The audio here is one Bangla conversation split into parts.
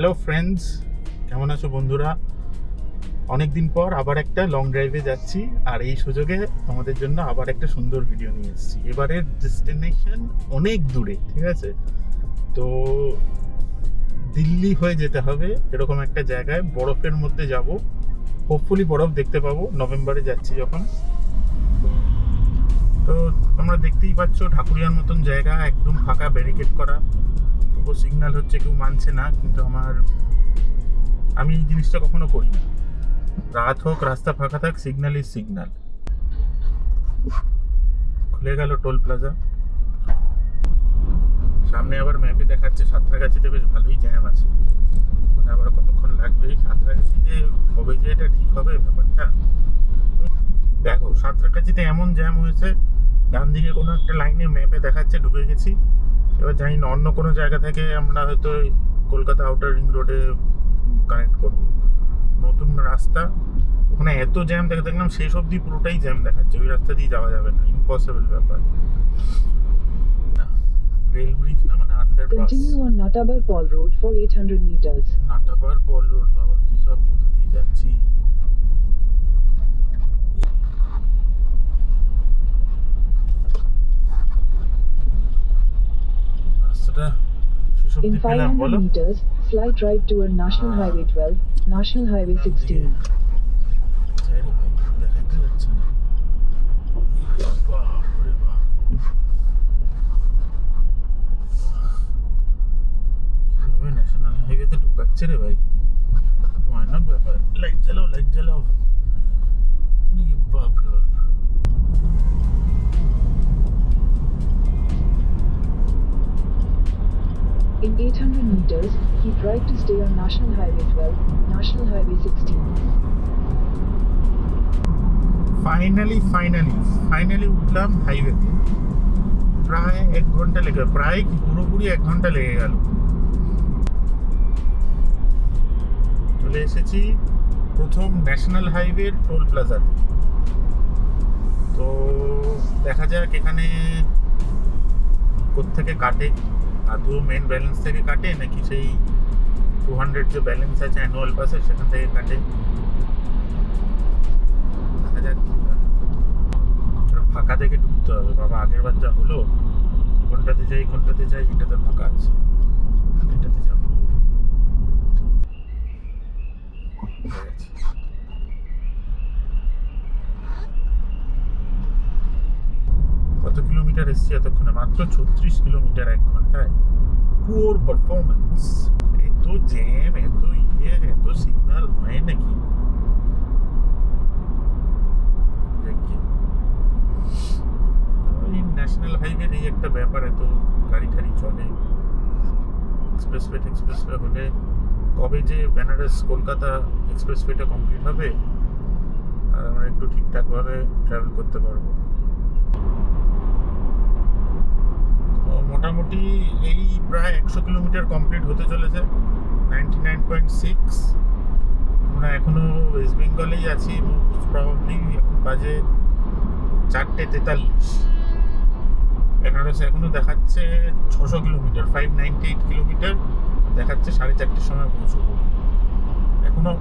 হ্যালো ফ্রেন্ডস, কেমন আছো বন্ধুরা? অনেক দিন পর আবার একটা লং ড্রাইভে যাচ্ছি, আর এই সুযোগে তোমাদের জন্য আবার একটা সুন্দর ভিডিও নিয়ে এসেছি। এবারের ডেস্টিনেশন অনেক দূরে, ঠিক আছে? তো দিল্লি হয়ে যেতে হবে, এরকম একটা জায়গায় বরফের মধ্যে যাব। হোপফুলি বরফ দেখতে পাবো, নভেম্বরে যাচ্ছি যখন। তো তোমরা দেখতেই পাচ্ছ ঢাকুরিয়ার মতন জায়গা, একদম ফাঁকা, ব্যারিকেড করা। তবু সিগন্যাল হচ্ছে, কেউ মানছে না, কিন্তু আমি এই জিনিসটা কখনো করি না। রাত হোক, রাস্তা ফাঁকা থাক, সিগন্যাল ইজ সিগন্যাল। খুলে গেল টোল প্লাজা। সামনে আবার ম্যাপে দেখাচ্ছে সাঁতরাগাছিতে বেশ ভালোই জ্যাম আছে। মানে আবার কতক্ষণ লাগবে সাঁতরাগাছিতে, কবে যে এটা ঠিক হবে ব্যাপারটা। দেখো সাঁতরাগাছিতে এমন জ্যাম হয়েছে, ডান দিকে কোনো একটা লাইনে ম্যাপে দেখাচ্ছে ঢুকে গেছি। এবার জানি না অন্য কোনো জায়গা থেকে আমরা হয়তো কলকাতা আউটার রিং রোডে কানেক্ট করবো। নতুন রাস্তা, ওখানে এত জ্যাম দেখলাম, শেষ অবধি পুরোটাই জ্যাম দেখাচ্ছে। ওই রাস্তা দিয়ে যাওয়া যাবে না, ইম্পসিবল ব্যাপার। রেল ব্রিজ না, মানে underpass. Continue on Natabal Road for 800 meters. Natabar Pal road, বাবা কি সব কোথা দিয়ে যাচ্ছি। রাস্তাটা শেষ অবধি In পেলাম, বলো। 500 meters, slight right toward National Highway 12, National Highway 16. যাই রে ভাই, দেখাইতে যাচ্ছে না। বাপরে বাপ, কিভাবে ন্যাশনাল হাইওয়েতে ঢুকাচ্ছে রে ভাই, ভয়ানক ব্যাপার। লাইট জ্বালাও, লাইট জ্বালাও। উনি বাপরে বাপ। In 800 meters, keep right to stay on National Highway 12, National Highway 16. Finally উঠলাম হাইওয়েতে। প্রায় 1 ঘন্টা লেগে, প্রায় কি পুরোপুরি 1 ঘন্টা লেগে গেল। চলে এসেছি প্রথম ন্যাশনাল হাইওয়ের টোল প্লাজাতে। তো দেখা যাক এখানে কোত্থেকে কাটে, আদৌ মেন ব্যালেন্স থেকে কাটে নাকি সেই 200 যে ব্যালেন্স আছে অ্যানুয়াল পাসে সেখান থেকে কাটে। দেখা যাক কি হয়। ফাঁকা থেকে ঢুকতে হবে বাবা, আগের বার যা হলো। কোনটাতে যাই, এটাতে ফাঁকা আছে, এটাতে যাবো। কত কিলোমিটার এসছি এতক্ষণে? মাত্র 36 কিলোমিটার 1 ঘন্টায়। Poor performance. এত জ্যাম, এত এত সিগন্যাল হয় নাকি? ন্যাশনাল হাইওয়ের এই একটা ব্যাপার, এত গাড়ি টাড়ি চলে। এক্সপ্রেসওয়ে হলে কবে যে বেনারস কলকাতা এক্সপ্রেসওয়েটা কমপ্লিট হবে আর আমরা একটু ঠিকঠাকভাবে ট্রাভেল করতে পারবো। মোটামুটি এই প্রায় 100 কিলোমিটার কমপ্লিট হতে চলেছে, 99.6। আমরা এখনো ওয়েস্ট বেঙ্গলেই আছি, প্রবাবলি এখন বাজে 4:43। বেনারসে এখনো দেখাচ্ছে 600 কিলোমিটার, 598 কিলোমিটার দেখাচ্ছে। 4:30টার সময় পৌঁছবো। এখনো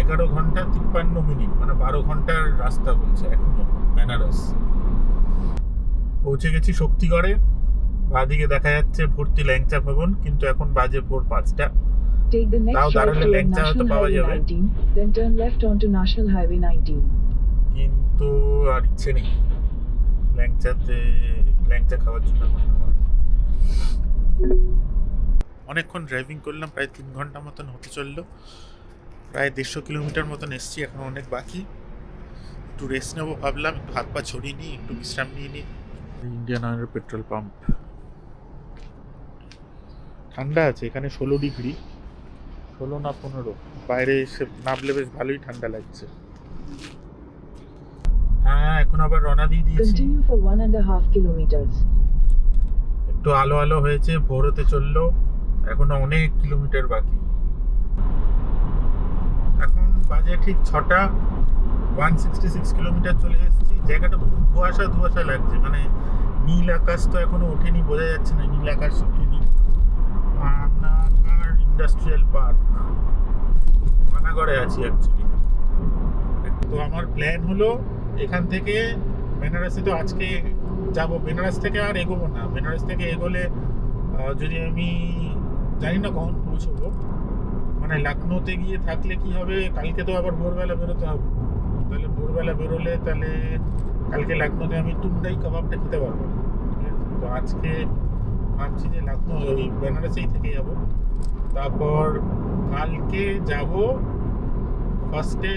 11 ঘন্টা 53 মিনিট, মানে 12 ঘন্টার রাস্তা বলছে এখনো বেনারস। পৌঁছে গেছি শক্তিগড়ে। বাঁদিকে দেখা যাচ্ছে ভর্তি ল্যাংচা ভবন, কিন্তু এখন বাজে ভোর 5টা। Take the next তাও right দাঁড়ালে toward ল্যাংচা হয়তো National পাওয়া Highway যাবে, 19, then turn left onto National Highway 19. কিন্তু আর ইচ্ছে নেই ল্যাংচা খাওয়ার জন্য। অনেকক্ষণ ড্রাইভিং করলাম, প্রায় 3 ঘন্টা মতন হতে চললো। প্রায় 150 কিলোমিটার মতন এসছি, এখন অনেক বাকি। একটু রেস্ট নেবো ভাবলাম, একটু হাত পা ছড়িয়ে নিই, একটু বিশ্রাম নিয়ে নিই। ইন্ডিয়ান অয়েলের পেট্রোল পাম্প। ঠান্ডা আছে এখানে, 16 ডিগ্রি, 16 না 15। বাইরে এসে নামলে বেশ ভালোই ঠান্ডা লাগছে। হ্যাঁ, এখন আবার রওনা দিয়ে দিয়েছি। Continue for 1.5 kilometers. একটু আলো আলো হয়েছে, ভোর হতে চললো, এখনো অনেক কিলোমিটার বাকি। এখন বাজে ঠিক 6টা, 166 কিলোমিটার চলে এসেছি। জায়গাটা পুরো ধোঁয়াশা লাগছে, মানে নীল আকাশ তো এখনো ওঠেনি, বোঝা যাচ্ছে না নীল আকাশ ওঠেনি। না পানাগড় ইন্ডাস্ট্রিয়াল পার্ক, পানাগড়ে আছি অ্যাকচুয়ালি। তো আমার প্ল্যান হলো এখান থেকে বেনারসে তো আজকে যাব, বেনারস থেকে আর এগোবো না। বেনারস থেকে এগোলে যদি আমি জানি না কখন পৌঁছবো, মানে লখনৌতে গিয়ে থাকলে কি হবে, কালকে তো আবার ভোরবেলা বেরোতে হবে। তাহলে ভোরবেলা বেরোলে তাহলে কালকে লখনৌতে আমি তুন্ডাই কাবাবটা খেতে পারবো না। ঠিক আছে, তো আজকে ভাবছি যে লখনৌ ওই বেনারসেই থেকে যাব। তারপর কালকে যাব ফার্স্টে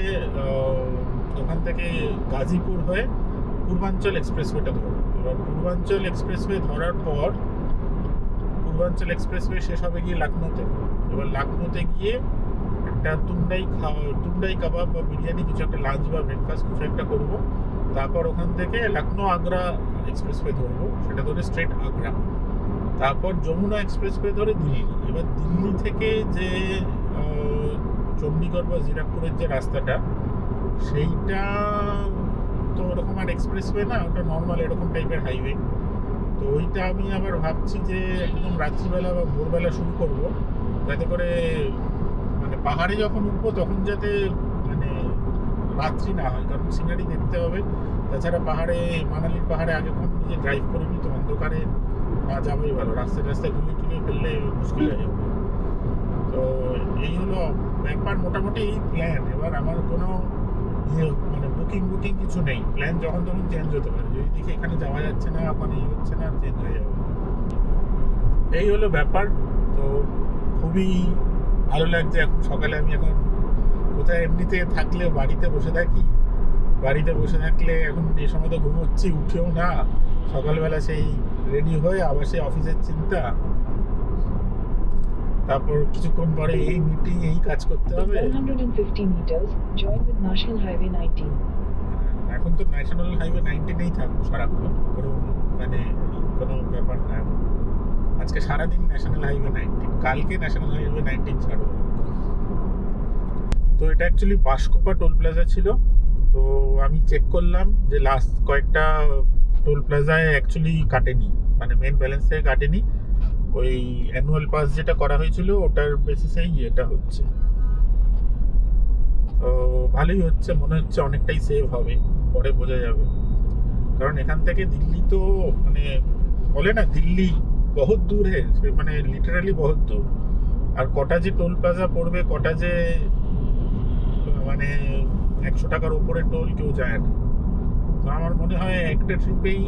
ওখান থেকে গাজীপুর হয়ে পূর্বাঞ্চল এক্সপ্রেসওয়েটা ধরবো। এবার পূর্বাঞ্চল এক্সপ্রেসওয়ে ধরার পর পূর্বাঞ্চল এক্সপ্রেসওয়ে শেষ হবে গিয়ে লখনৌতে। এবার লখনৌতে গিয়ে একটা তুন্ডাই কাবাব বা বিরিয়ানি কিছু একটা লাঞ্চ বা ব্রেকফাস্ট কিছু একটা করবো। তারপর ওখান থেকে লখনৌ আগ্রা এক্সপ্রেসওয়ে ধরবো, সেটা ধরে স্ট্রেট আগ্রা। তারপর যমুনা এক্সপ্রেসওয়ে ধরে দিল্লি। এবার দিল্লি থেকে যে চণ্ডীগড় বা জিরাপুরের যে রাস্তাটা, সেইটা তো ওরকম আর এক্সপ্রেসওয়ে না, ওটা নর্মাল এরকম টাইপের হাইওয়ে। তো ওইটা আমি আবার ভাবছি যে একদম রাত্রিবেলা বা ভোরবেলা শুরু করব, যাতে করে মানে পাহাড়ে যখন উঠবো তখন যাতে মানে রাত্রি না হয়, কারণ সিনারি দেখতে হবে। তাছাড়া পাহাড়ে, মানালির পাহাড়ে আগে কখনো নিজে ড্রাইভ করিনি, তো অন্ধকারে না যাবোই ভালো। রাস্তায় রাস্তায় গুলিয়ে ফেললে মুশকিল হয়ে যাবে। তো এই হলো ব্যাপার, মোটামুটি এই প্ল্যান। এবার আমার কোনো মানে বুকিং কিছু নেই, প্ল্যান যখন তখন চেঞ্জ হতে পারে। যদি দেখি এখানে যাওয়া যাচ্ছে না, ওখানে হচ্ছে না, চেঞ্জ হয়ে যাবে। এই হলো ব্যাপার। তো খুবই ভালো লাগছে এখন সকালে। আমি এখন কোথায় এমনিতে থাকলে বাড়িতে বসে থাকি, বাড়িতে বসে থাকলে এখন এই সময় তো ঘুমোচ্ছি, উঠেও না, সকালবেলা সেই রেডি হয়ে আবার সেই অফিসের চিন্তা, তারপর কিছুক্ষণ পরে এই মিটিং, এই কাজ করতে হবে। 150 meters, join with National Highway 19. এখন তো ন্যাশনাল হাইওয়ে 19-এই থাকবো সারাক্ষণ, কোনো মানে কোনো ব্যাপার না। আজকে সারাদিন ন্যাশনাল হাইওয়ে 19, কালকে ন্যাশনাল হাইওয়ে 19 ছাড়বো। তো এটা অ্যাকচুয়ালি বাসকোপা টোল প্লাজা ছিল। তো আমি চেক করলাম যে লাস্ট কয়েকটা টোল প্লাজায় অ্যাকচুয়ালি কাটেনি, মানে মেন ব্যালেন্স থেকে কাটেনি। ওই অ্যানুয়াল পাস যেটা করা হয়েছিল ওটার বেসিসেই এটা হচ্ছে। তো ভালোই হচ্ছে, মনে হচ্ছে অনেকটাই সেভ হবে, পরে বোঝা যাবে। কারণ এখান থেকে দিল্লি তো মানে বলে না, দিল্লি বহুত দূর মানে লিটারালি বহুত দূর। আর কটা যে টোল প্লাজা পড়বে, কটা যে মানে 100 টাকার উপরে টোল, কেউ যায় না। তো আমার মনে হয় একটা ট্রিপেই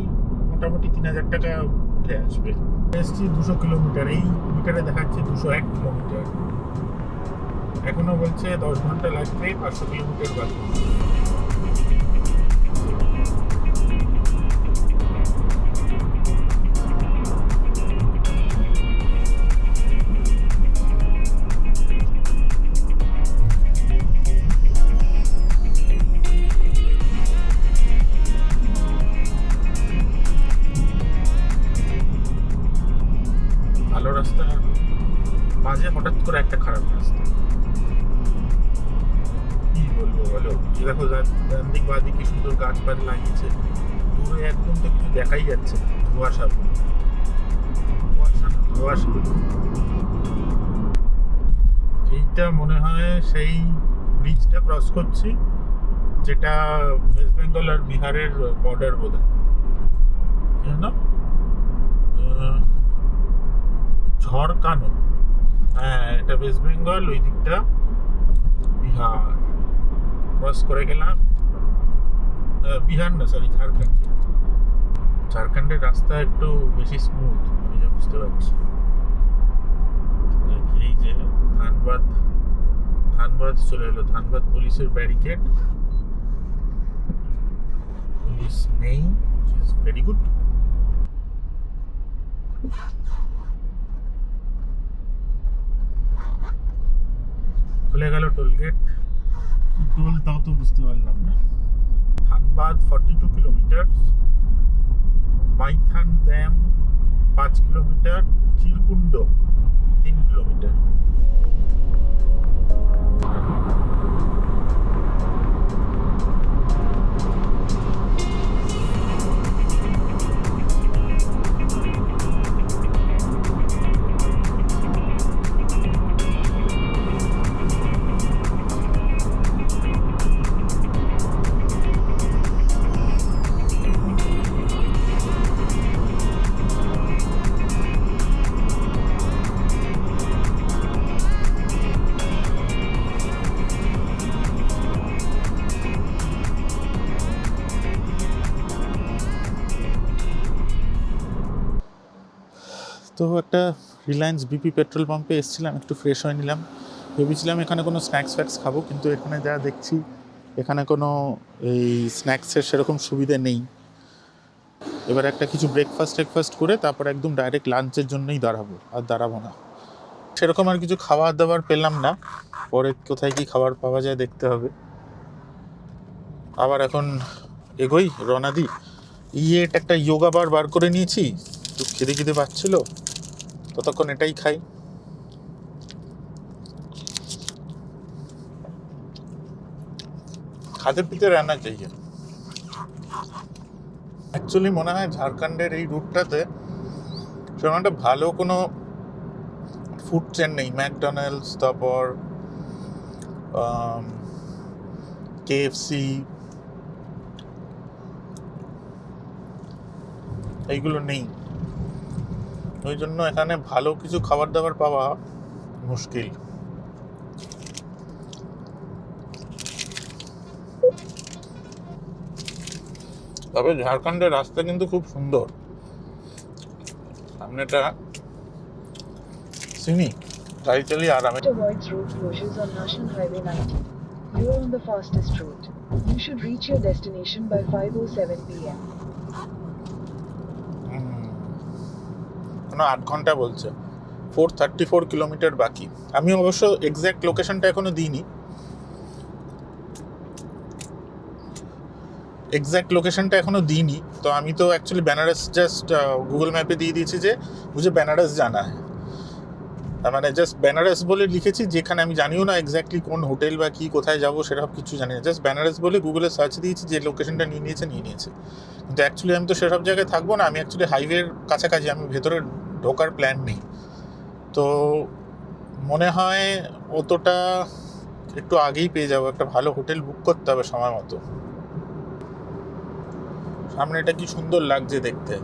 মোটামুটি 3000 টাকা উঠে আসবে। এসছি 200 কিলোমিটার, এই মিটারে দেখাচ্ছে 201 কিলোমিটার। এখনো বলছে 10 ঘন্টা লাগবে, 500 কিলোমিটার বাকি। ভালো রাস্তার মাঝে হঠাৎ করে একটা খারাপ রাস্তা, কি বলবো বলো। দেখো ডান দিক বাঁ দিক কি সুন্দর গাছপালা লাগিয়েছে, দূরে একদম তো কিছু দেখাই যাচ্ছে না, ধোঁয়াশা ধোঁয়াশা। এইটা মনে হয় সেই ব্রিজটা ক্রস করছি, যেটা ওয়েস্ট বেঙ্গল আর বিহারের বর্ডার বোধ হয়, না ঝড়কানো। হ্যাঁ, এটা ওয়েস্ট বেঙ্গল, ওই দিকটা বিহার। ক্রস করে গেলাম, বিহার না সরি ঝাড়খণ্ড। ঝাড়খণ্ডের রাস্তা একটু বেশি স্মুথ, আমি যা বুঝতে পারছি। এই যে ধানবাদ চলে এলো, ধানবাদ পুলিশের ব্যারিকেড, পুলিশ নেই, ভেরি গুড। খুলে গেল টোল গেট, টোল তাও তো বুঝতে পারলাম না। Dhanbad 42 kilometre, Maithon dam 5 kilometre, Chirkunda 3 kilometre. তো একটা রিলায়েন্স বিপি পেট্রোল পাম্পে এসেছিলাম, একটু ফ্রেশ হয়ে নিলাম। ভেবেছিলাম এখানে কোনো স্ন্যাক্স ফ্যাক্স খাবো, কিন্তু এখানে যা দেখছি এখানে কোনো এই স্ন্যাক্সের সেরকম সুবিধে নেই। এবার একটা কিছু ব্রেকফাস্ট করে তারপর একদম ডাইরেক্ট লাঞ্চের জন্যই দাঁড়াবো না। সেরকম আর কিছু খাবার দাবার পেলাম না, পরে কোথায় কি খাবার পাওয়া যায় দেখতে হবে। আবার এখন এগোই, রওনা দিই। একটা যোগা বার করে নিয়েছি, একটু খিদে পাচ্ছিল, ততক্ষণ এটাই খাই। খাতে পিতে রান্না চাই। অ্যাকচুয়ালি মনে হয় ঝাড়খণ্ডের এই রুটটাতে সেরকম একটা ভালো কোনো ফুড চেন নেই। ম্যাকডোনাল্ডস, তারপর KFC, এইগুলো নেই। ওই জন্য এখানে ভালো কিছু খাবার দাবার পাওয়া মুশকিল। তবে ঝাড়খণ্ডের রাস্তা কিন্তু খুব সুন্দর। সামনেটা সিনিক, গাড়ি চালিয়ে আরামে। Avoids road closures on National Highway 90. You are on the fastest route. You should reach your destination by 5:07 p.m. কোনো 8 ঘন্টা বলছে, 434 কিলোমিটার বাকি। আমি অবশ্য এক্স্যাক্ট লোকেশনটা এখনো দিইনি। তো আমি তো অ্যাকচুয়ালি বেনারস জাস্ট গুগল ম্যাপে দিয়ে দিয়েছি যে মুঝে বেনারস জানা है। মানে জাস্ট বেনারস বলে লিখেছি, যেখানে আমি জানিও না এক্স্যাক্টলি কোন হোটেল বা কি কোথায় যাবো সেসব কিছু জানি না। জাস্ট বেনারস বলে গুগলে সার্চ দিয়েছি, যে লোকেশনটা নিয়ে নিয়েছে। কিন্তু অ্যাকচুয়ালি আমি তো সেসব জায়গায় থাকবো না, আমি অ্যাকচুয়ালি হাইওয়ের কাছাকাছি, আমি ভেতরে ঢোকার প্ল্যান নেই। তো মনে হয় অতটা একটু আগেই পেয়ে যাবো। একটা ভালো হোটেল বুক করতে হবে সময় মতো। সামনে এটা কি সুন্দর লাগছে দেখতে।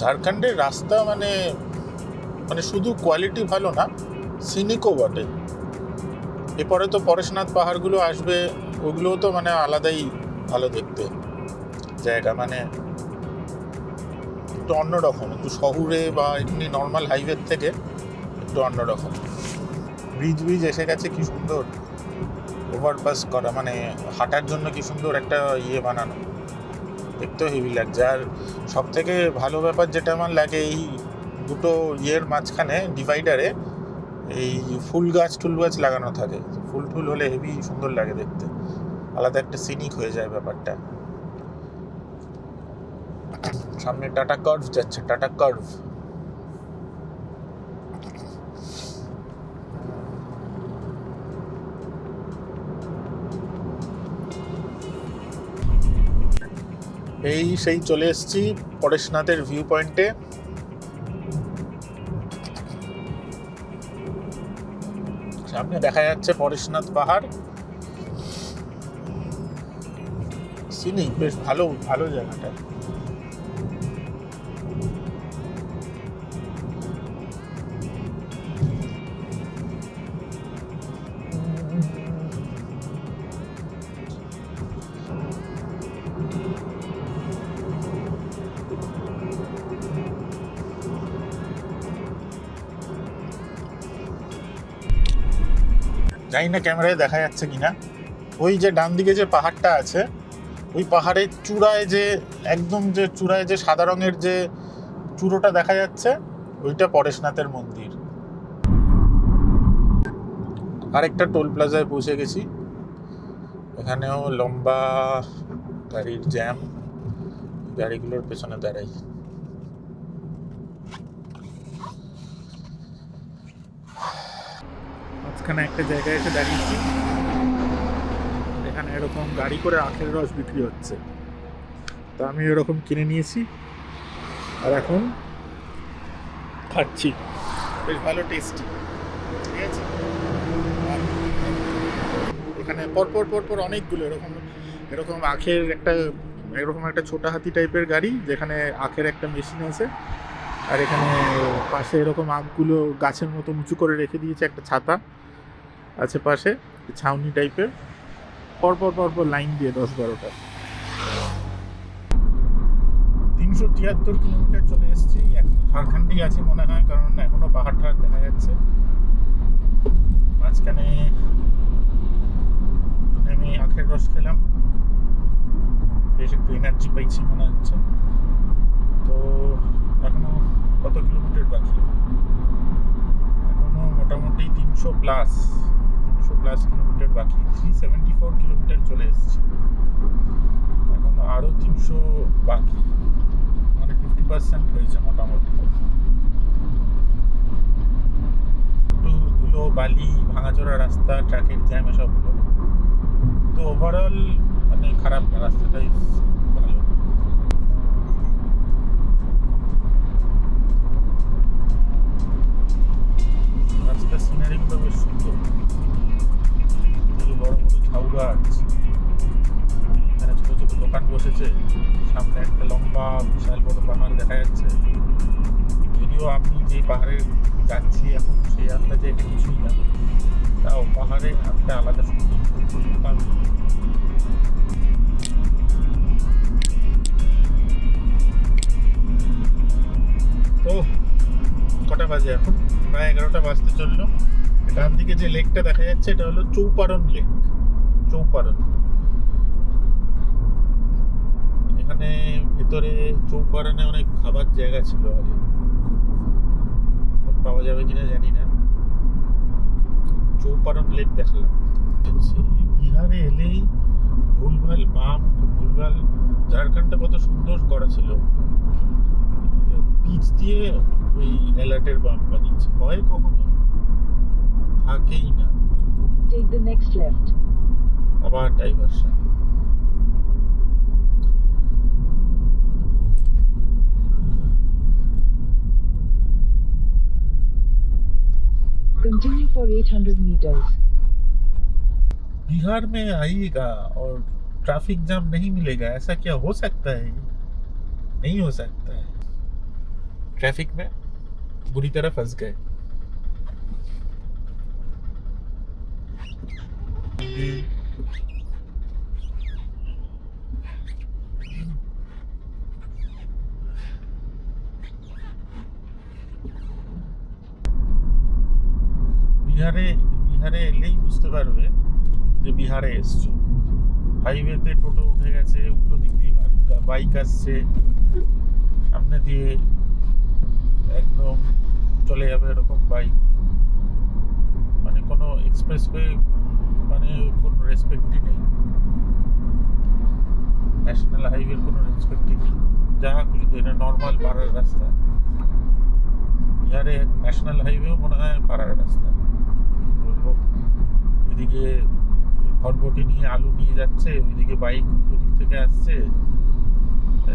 ঝাড়খণ্ডের রাস্তা মানে শুধু কোয়ালিটি ভালো না, সিনিকও বটে। এরপরে তো পরেশনাথ পাহাড়গুলো আসবে, ওগুলোও তো মানে আলাদাই ভালো দেখতে জায়গা। মানে একটু অন্যরকম, একটু শহুরে বা এমনি নর্মাল হাইওয়ে থেকে একটু অন্যরকম। ব্রিজ এসে গেছে, কি সুন্দর ওভারপাস করা, মানে হাঁটার জন্য কি সুন্দর একটা বানানো, দেখতেও হেভি লাগছে। আর সব থেকে ভালো ব্যাপার যেটা আমার লাগে, এই দুটো মাঝখানে ডিভাইডারে এই ফুল গাছ লাগানো থাকে। ফুল হলে হেভি সুন্দর লাগে দেখতে, আলাদা একটা সিনিক হয়ে যায় ব্যাপারটা। সামনে টাটা কার্ভ যাচ্ছে, টাটা কার্ভ। সেই চলে এসেছি পরেশনাথের ভিউ পয়েন্টে। সামনে দেখা যাচ্ছে পরেশনাথ পাহাড়। সিনিক বেশ ভালো জায়গাটা। জানি না ক্যামেরায় দেখা যাচ্ছে কিনা, ওই যে ডান দিকে যে পাহাড়টা আছে, ওই পাহাড়ের চূড়ায় যে সাদা রঙের যে চূড়োটা দেখা যাচ্ছে, ওইটা পরেশনাথের মন্দির। আরেকটা টোল প্লাজায় পৌঁছে গেছি। এখানেও লম্বা গাড়ির জ্যাম, গাড়িগুলোর পেছনে দাঁড়াই। মাঝখানে একটা জায়গায় এসে দাঁড়িয়েছি, এখানে এরকম গাড়ি করে আখের রস বিক্রি হচ্ছে। তো আমি এরকম কিনে নিয়েছি আর এখন খাচ্ছি, বেশ ভালো টেস্টি। ঠিক আছে, এখানে পরপর অনেকগুলো এরকম আখের এরকম একটা ছোটা হাতি টাইপের গাড়ি, যেখানে আখের একটা মেশিন আছে। আর এখানে পাশে এরকম আখগুলো গাছের মতো উঁচু করে রেখে দিয়েছে, একটা ছাতা আছে পাশে, ছাউনি টাইপের। পরপর লাইন দিয়ে 10-12টা। 273 কিলোমিটার চলে এসেছি। এখন ঝাড়খণ্ডেই আছি মনে হয়, কারণ এখনো পাহাড় ঠাড় দেখা যাচ্ছে। মাঝখানে একটু নেমে আখের রস খেলাম, বেশ একটু এনার্জি পাইছি মনে হচ্ছে। তো এখনো কত কিলোমিটার বাকি? এখনো মোটামুটি 300 প্লাস কিলোমিটার বাকি। 374 কিলোমিটার চলে এসেছি, এখন আরো 300 বাকি, মানে 50% হয়েছে মোটামুটি। একটু ধুলো বালি, ভাঙাচোরা রাস্তা, ট্রাকের জ্যাম এসবগুলো, তো ওভারঅল মানে খারাপ না, রাস্তাটাই ভালো। রাস্তার সিনারিগুলো বেশ সুন্দর, বড় বড় ঝাউ গাছ, এখানে ছোট ছোট দোকান বসেছে, সামনে একটা লম্বা বিশাল বড় পাহাড় দেখা যাচ্ছে। যদিও আমি যে পাহাড়ে যাচ্ছি এখন সেই আন্দাজে এটা কিছুই না, তাও পাহাড়ে একটা আলাদা সুন্দর। তো কটা বাজে এখন? প্রায় 11টা বাজতে চললো। ডান দিকে যে লেকটা দেখা যাচ্ছে এটা হলো চৌপারন লেক। চৌপারন, এখানে ভেতরে চৌপারনে অনেক খাবার জায়গা ছিল আগে, পাওয়া যাবে কিনা জানি না। চৌপারন লেক দেখলাম। বিহারে এলেই ভুলভাল বাম, ভুলভাল ঝাড়খণ্ডটা কত সুন্দর করা ছিল, পিচ দিয়ে ওই অ্যালার্টের বাম বানিয়েছে। হয় কখনো থাকেই না, Take the next left. আবার diversion. Continue for 800 meters. Bihar में आइएगा और ट्रैफिक जाम नहीं मिलेगा, ऐसा क्या हो सकता है? नहीं हो सकता है। ट्रैफिक में बुरी तरह फंस गए। বিহারে এলেই বুঝতে পারবে যে বিহারে এসছো। হাইওয়েতে টোটো উঠে গেছে, উল্টো দিক দিয়ে বাইক আসছে, সামনে দিয়ে একদম চলে যাবে এরকম বাইক, মানে কোনো এক্সপ্রেসওয়ে মানে কোনো রেসপেক্টই নেই, ন্যাশনাল হাইওয়ের কোনো রেসপেক্টই নেই। যা খুশি তো, এটা নর্মাল পাড়ার রাস্তা। বিহারে ন্যাশনাল হাইওয়েও মনে হয় পাড়ার রাস্তা। বলবো, এদিকে ভটভটি নিয়ে আলু নিয়ে যাচ্ছে, ওইদিকে বাইক উল্টো দিক থেকে আসছে,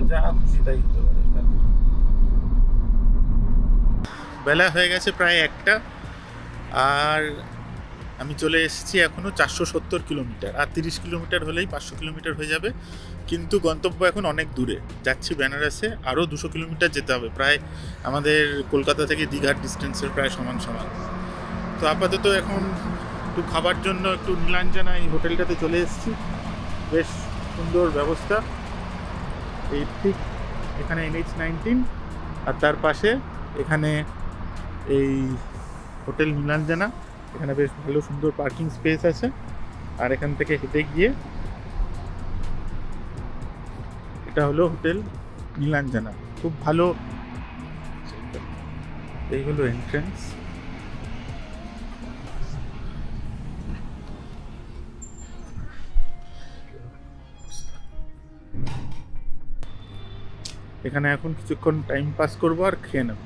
যা খুশি তাই হতে পারে এখানে। বেলা হয়ে গেছে প্রায় 1টা, আর আমি চলে এসেছি এখনও 470 কিলোমিটার। আর 30 কিলোমিটার হলেই 500 কিলোমিটার হয়ে যাবে, কিন্তু গন্তব্য এখন অনেক দূরে। যাচ্ছি বেনারসে, আরও 200 কিলোমিটার যেতে হবে, প্রায় আমাদের কলকাতা থেকে দীঘার ডিস্টেন্সের প্রায় সমান সমান। তো আপাতত এখন একটু খাবার জন্য একটু নীলাঞ্জনা এই হোটেলটাতে চলে এসেছি। বেশ সুন্দর ব্যবস্থা, এই ঠিক এখানে NH-19, আর তার পাশে এখানে এই হোটেল নীলাঞ্জনা। এখানে বেশ ভালো সুন্দর পার্কিং স্পেস আছে, আর এখান থেকে হেঁটে গিয়ে এটা হলো হোটেল নীলাঞ্জনা, খুব ভালো। এই হলো এন্ট্রেন্স। এখানে এখন কিছুক্ষণ টাইম পাস করবো আর খেয়ে নেব।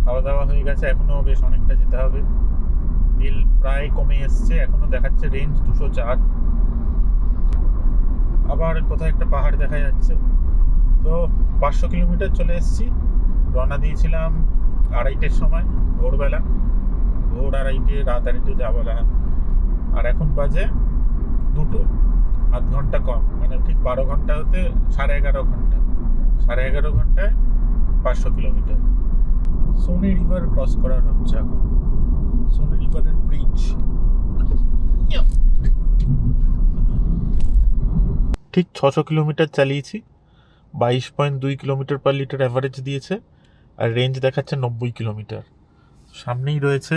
খাওয়া দাওয়া হয়ে গেছে, এখনও বেশ অনেকটা যেতে হবে। তেল প্রায় কমে এসছে, এখনও দেখাচ্ছে রেঞ্জ 204। আবার কোথাও একটা পাহাড় দেখা যাচ্ছে। তো 500 কিলোমিটার চলে এসেছি। রওনা দিয়েছিলাম 2:30-এর সময়, ভোরবেলা, ভোর 2:30, রাত 2:30 যাওয়ালা। আর এখন বাজে 2টো, আধ ঘন্টা কম, মানে ঠিক 12 ঘন্টা হতে 11.5 ঘন্টা। 11.5 ঘন্টায় 500 কিলোমিটার। সোনি রিভার ক্রস করার হচ্ছে এখন, সোনি রিভারের ব্রিজ। ঠিক 600 কিলোমিটার চালিয়েছি, 22.2 কিলোমিটার পার লিটার অ্যাভারেজ দিয়েছে, আর রেঞ্জ দেখাচ্ছে 90 কিলোমিটার। সামনেই রয়েছে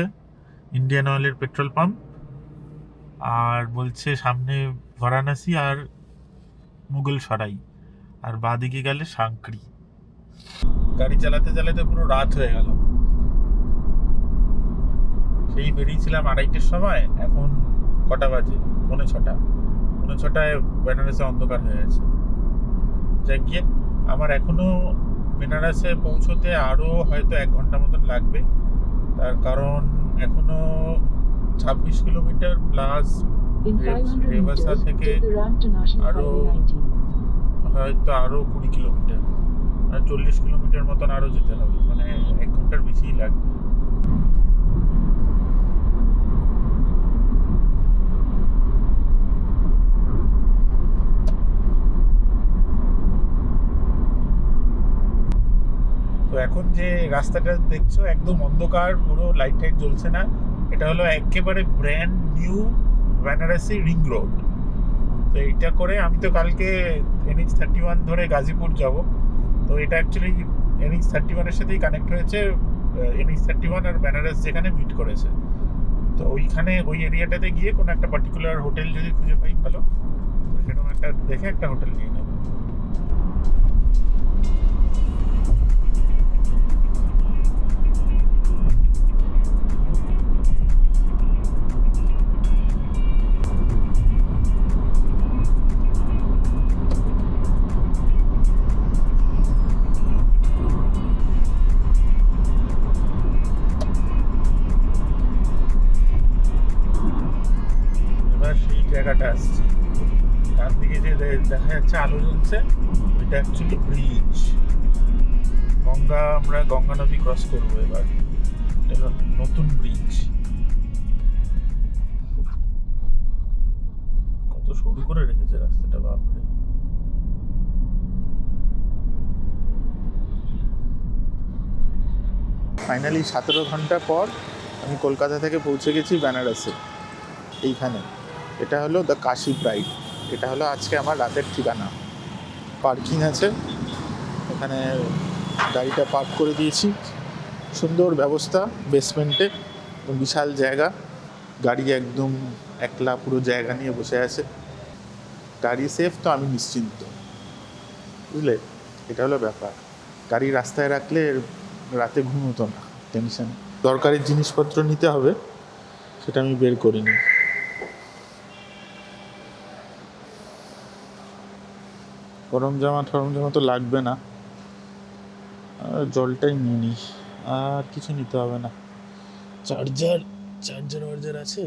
ইন্ডিয়ান অয়েলের পেট্রোল পাম্প, আর বলছে সামনে বারাণসী আর মুঘল সরাই, আর বাঁদিকে গেলে সাংকড়ি। গাড়ি চালাতে চালাতে পুরো রাত হয়ে গেল। সেই বেরিয়েছিলাম 2:30-এর সময়, এখন কটা বাজে? 6:45। বেনারসে অন্ধকার হয়ে গেছে। যাই গিয়ে আমার এখনো বেনারসে পৌঁছতে আরও হয়তো 1 ঘন্টা মতন লাগবে, তার কারণ এখনো 26 কিলোমিটার প্লাস In 500 রেওয়াসা meters, থেকে take the ramp to National আরো Highway 19. হয়তো আরও 20 কিলোমিটার, মানে 40 কিলোমিটার মতন আরও যেতে হবে, মানে 1 ঘন্টার বেশিই লাগবে। তো এখন যে রাস্তাটা দেখছো একদম অন্ধকার, পুরো লাইট টাইট জ্বলছে না। এটা হলো একেবারে brand new Benarasi ring road. তো এইটা করে আমি তো কালকে NH31 ধরে গাজীপুর যাব। তো এটা অ্যাকচুয়ালি NH31-এর সাথেই কানেক্ট হয়েছে, NH31 আর বেনারস যেখানে মিট করেছে। তো ওইখানে ওই এরিয়াটাতে গিয়ে কোনো একটা পার্টিকুলার হোটেল যদি খুঁজে পাই ভালো, সেরকম একটা দেখে একটা হোটেল নিয়ে নেব। সেই জায়গাটা আসছে, তার দিকে যে দেখা যাচ্ছে আলো জ্বলছে, ওইটা অ্যাকচুয়ালি ব্রিজ। আমরা গঙ্গা নদী ক্রস করবো এবার। এটা নতুন ব্রিজ, কত সরু করে রেখেছে রাস্তাটা, বাপরে। ফাইনালি 17 ঘন্টা পর আমি কলকাতা থেকে পৌঁছে গেছি বেনারসে। এইখানে এটা হলো দ্য কাশী প্রাইড। এটা হলো আজকে আমার রাতের ঠিকানা। পার্কিং আছে এখানে, গাড়িটা পার্ক করে দিয়েছি, সুন্দর ব্যবস্থা বেসমেন্টে, বিশাল জায়গা। গাড়ি একদম একলা পুরো জায়গা নিয়ে বসে আছে। গাড়ি সেফ, তো আমি নিশ্চিন্ত, বুঝলে? এটা হলো ব্যাপার। গাড়ি রাস্তায় রাখলে রাতে ঘুম হতো না, টেনশন। দরকারি জিনিসপত্র নিতে হবে, সেটা আমি বের করিনি। গরম জামা তো লাগবে না, জলটাই নিয়ে নিই, আর কিছু নিতে হবে না। চার্জার আছে।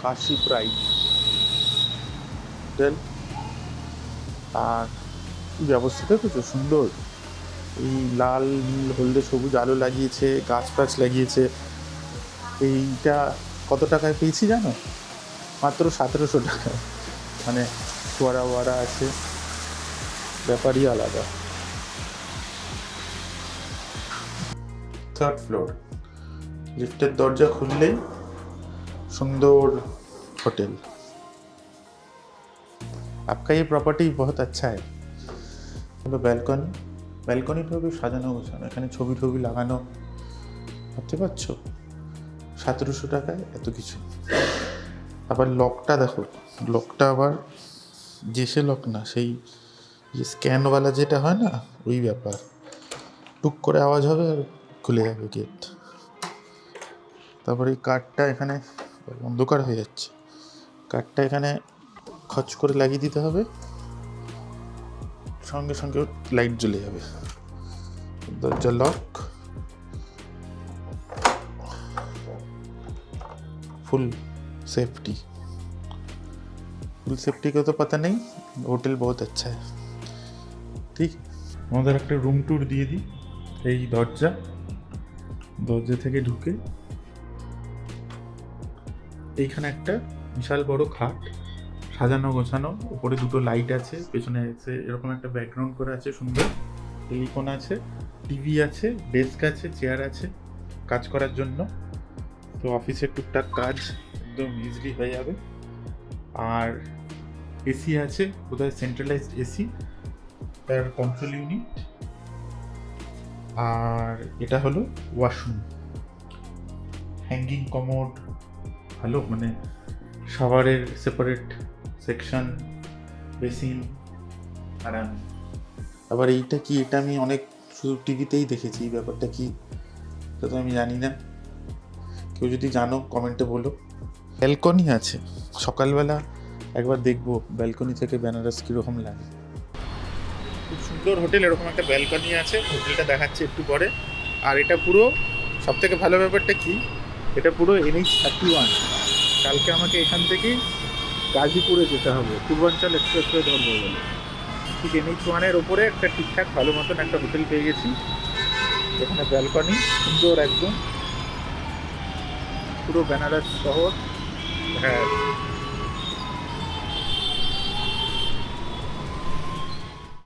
কাশী প্রাইড হোটেল, আর ব্যবস্থাটা তো সুন্দর। এই লাল নীল হলদে সবুজ আলো লাগিয়েছে, গাছ ফাছ লাগিয়েছে। এইটা কত টাকায় পেয়েছি জানো? মাত্র 1700 টাকায়। মানে ফোয়ারা আছে, ব্যাপারই আলাদা। 3rd ফ্লোর, লিফটের দরজা খুললেই সুন্দর হোটেল। आपका ये प्रॉपर्टी बहुत अच्छा है। হলো ব্যালকনিটাও সাজানো গোছানো, এখানে ছবি লাগানো, ভাবতে পারছো? 1700 টাকায় এত কিছু। আবার লকটা দেখো, লকটা আবার জেসে লক না, সেই যে স্ক্যানওয়ালা যেটা হয় না, ওই ব্যাপার। টুক করে আওয়াজ হবে আর খুলে যাবে গেট। তারপরে এই কার্ডটা এখানে, অন্ধকার হয়ে যাচ্ছে, কার্ডটা এখানে খচ করে লাগিয়ে দিতে হবে, সঙ্গে সঙ্গে লাইট জ্বলে যাবে। দরজা লক, फुल सेफ्टी का तो पता नहीं, होटल बहुत अच्छा है। ঠিক আমাদের একটা রুম ট্যুর দিয়ে দিই। এই দরজা থেকে ঢুকে এইখানে একটা বিশাল বড় খাট, সাজানো গোছানো, উপরে 2টো লাইট আছে, পেছনে আছে এরকম একটা ব্যাকগ্রাউন্ড করে আছে সুন্দর, টেলিফোন আছে, টিভি আছে, ডেস্ক আছে, চেয়ার আছে কাজ করার জন্য। তো অফিসের টুকটাক কাজ একদম ইজিলি হয়ে যাবে। আর এসি আছে, বোধহয় সেন্ট্রালাইজড এসি, তার কন্ট্রোল ইউনিট, আর এটা হলো ওয়াশরুম, হ্যাঙ্গিং কমোড, ভালো মানে শাওয়ারের সেপারেট সেকশন, বেসিন, আরাম। আবার এইটা কি, এটা আমি অনেক শুধু টিভিতেই দেখেছি, এই ব্যাপারটা কি সেটা তো আমি জানি না, কেউ যদি জানো কমেন্টে বলো। ব্যালকনি আছে, সকালবেলা একবার দেখবো ব্যালকনি থেকে বেনারস কীরকম লাগে। খুব সুন্দর হোটেল, এরকম একটা ব্যালকনি আছে, হোটেলটা দেখাচ্ছে একটু পরে। আর এটা পুরো সবথেকে ভালো ব্যাপারটা কি, এটা পুরো NH-31। কালকে আমাকে এখান থেকে গাজীপুরে যেতে হবে, পূর্বাঞ্চল এক্সপ্রেসওয়ে ধরবো বলে। ঠিক NH-1-এর ওপরে একটা ঠিকঠাক ভালো মতন একটা হোটেল পেয়ে গেছি, এখানে ব্যালকনি সুন্দর একদম, পুরো বেনারস শহর। হ্যাঁ,